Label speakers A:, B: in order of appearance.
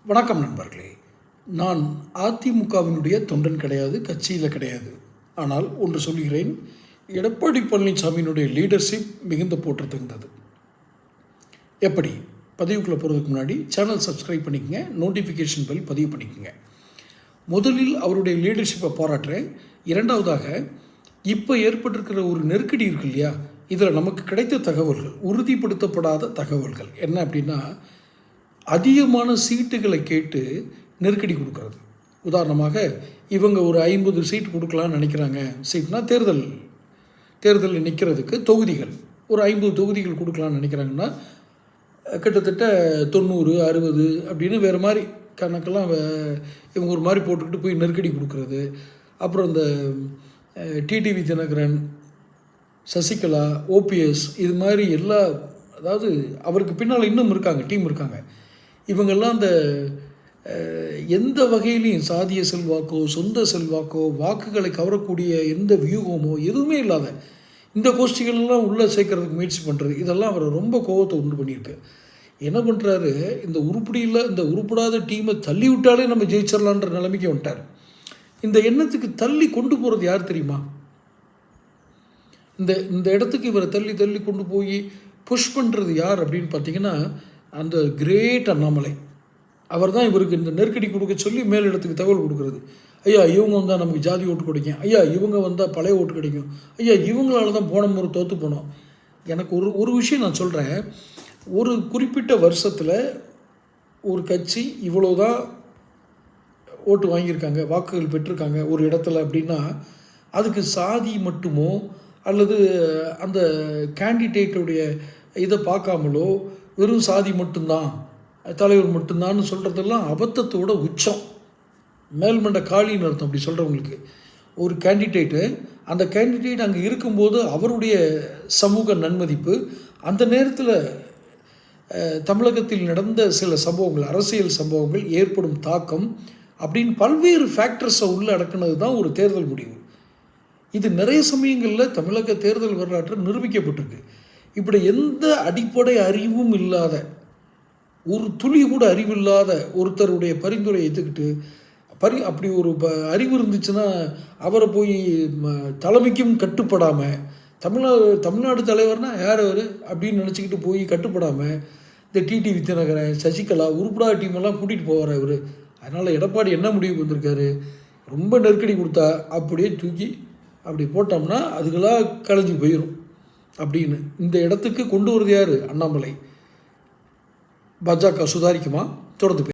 A: வணக்கம் நண்பர்களே. நான் அதிமுகவினுடைய தொண்டன் கிடையாது, கட்சியில் கிடையாது. ஆனால் ஒன்று சொல்கிறேன், எடப்பாடி பழனிசாமியினுடைய லீடர்ஷிப் மிகுந்த போற்றத்தகுந்தது. எப்படி? பதிவுக்குள்ளே போகிறதுக்கு முன்னாடி சேனல் சப்ஸ்கிரைப் பண்ணிக்கங்க, நோட்டிஃபிகேஷன் பெல் பதிவு பண்ணிக்கோங்க. முதலில் அவருடைய லீடர்ஷிப்பை பாராட்டுறேன். இரண்டாவதாக, இப்போ ஏற்பட்டிருக்கிற ஒரு நெருக்கடி இருக்கு இல்லையா, இதில் நமக்கு கிடைத்த தகவல்கள், உறுதிப்படுத்தப்படாத தகவல்கள் என்ன அப்படின்னா, அதிகமான சீட்டுகளை கேட்டு நெருக்கடி கொடுக்கறது. உதாரணமாக, இவங்க ஒரு 50 சீட் கொடுக்கலான்னு நினைக்கிறாங்க. சீட்னா தேர்தலில் நிற்கிறதுக்கு தொகுதிகள், ஒரு 50 தொகுதிகள் கொடுக்கலான்னு நினைக்கிறாங்கன்னா, கிட்டத்தட்ட 90, 60 அப்படின்னு வேறு மாதிரி கணக்கெல்லாம் இவங்க ஒரு மாதிரி போட்டுக்கிட்டு போய் நெருக்கடி கொடுக்கறது. அப்புறம் இந்த டிடிவி தினகரன், சசிகலா, ஓபிஎஸ், இது மாதிரி எல்லா, அதாவது அவருக்கு பின்னால் இன்னும் இருக்காங்க, டீம் இருக்காங்க. இவங்கெல்லாம் அந்த எந்த வகையிலையும் சாதிய செல்வாக்கோ, சொந்த செல்வாக்கோ, வாக்குகளை கவரக்கூடிய எந்த வியூகமோ எதுவுமே இல்லாத இந்த கோஷ்டிகளெல்லாம் உள்ளே சேர்க்கறதுக்கு முயற்சி பண்ணுறது, இதெல்லாம் அவரை ரொம்ப கோபத்தை உண்டு பண்ணியிருக்கு. என்ன பண்ணுறாரு, இந்த உருப்படாத டீமை தள்ளி விட்டாலே நம்ம ஜெயிச்சிடலான்ற நிலைமைக்கு வந்துட்டார். இந்த எண்ணத்துக்கு தள்ளி கொண்டு போகிறது யார் தெரியுமா? இந்த இடத்துக்கு இவரை தள்ளி தள்ளி கொண்டு போய் புஷ் பண்ணுறது யார் அப்படின்னு பார்த்தீங்கன்னா, அந்த கிரேட் அண்ணாமலை. அவர் தான் இவருக்கு இந்த நெருக்கடி கொடுக்க சொல்லி மேலிடத்துக்கு தகவல் கொடுக்குறது. ஐயா, இவங்க வந்தால் நமக்கு ஜாதி ஓட்டு கிடைக்கும், ஐயா இவங்க வந்தால் பழைய ஓட்டு கிடைக்கும், ஐயா இவங்களால தான் போன முறை தோற்று போனோம். எனக்கு ஒரு விஷயம் நான் சொல்கிறேன். ஒரு குறிப்பிட்ட வருஷத்தில் ஒரு கட்சி இவ்வளோதான் ஓட்டு வாங்கியிருக்காங்க, வாக்குகள் பெற்றிருக்காங்க ஒரு இடத்துல அப்படின்னா, அதுக்கு சாதி மட்டுமோ அல்லது அந்த கேண்டிடேட்டுடைய இதை பார்க்காமலோ, வெறும் சாதி மட்டும்தான், தலைவர் மட்டும்தான்னு சொல்கிறதெல்லாம் அபத்தத்தோட உச்சம். மேல்மண்ட காளின்னு அர்த்தம் அப்படி சொல்கிறவங்களுக்கு. ஒரு கேண்டிடேட்டு, அந்த கேண்டிடேட் அங்கே இருக்கும்போது அவருடைய சமூக நன்மதிப்பு, அந்த நேரத்தில் தமிழகத்தில் நடந்த சில சம்பவங்கள், அரசியல் சம்பவங்கள், ஏற்படும் தாக்கம் அப்படின்னு பல்வேறு ஃபேக்டர்ஸை உள்ளே அடக்குனது தான் ஒரு தேர்தல் முடிவு. இது நிறைய சமயங்களில் தமிழக தேர்தல் வரலாற்றில் நிரூபிக்கப்பட்டிருக்கு. இப்படி எந்த அடிப்படை அறிவும் இல்லாத, ஒரு துளி கூட அறிவில்லாத ஒருத்தருடைய பரிந்துரை ஏற்றுக்கிட்டு அப்படி ஒரு அறிவு இருந்துச்சுன்னா அவரை போய் தலைமைக்கும் கட்டுப்படாமல், தமிழ்நாடு தலைவர்னா யார் அவர் அப்படின்னு நினச்சிக்கிட்டு போய் கட்டுப்படாமல் இந்த டிடிவி தினகரன், சசிகலா, உருப்படா டீமெல்லாம் கூட்டிகிட்டு போவார் அவர். அதனால் எடப்பாடி என்ன முடிவுக்கு வந்திருக்காரு, ரொம்ப நெருக்கடி கொடுத்தா அப்படியே தூக்கி அப்படி போட்டோம்னா அதுக்கெல்லாம் கலைஞ்சி போயிடும் அப்படின்னு இந்த இடத்துக்கு கொண்டு வருது யார்? அண்ணாமலை. பாஜக சுதாரிக்குமா? தொடர்ந்து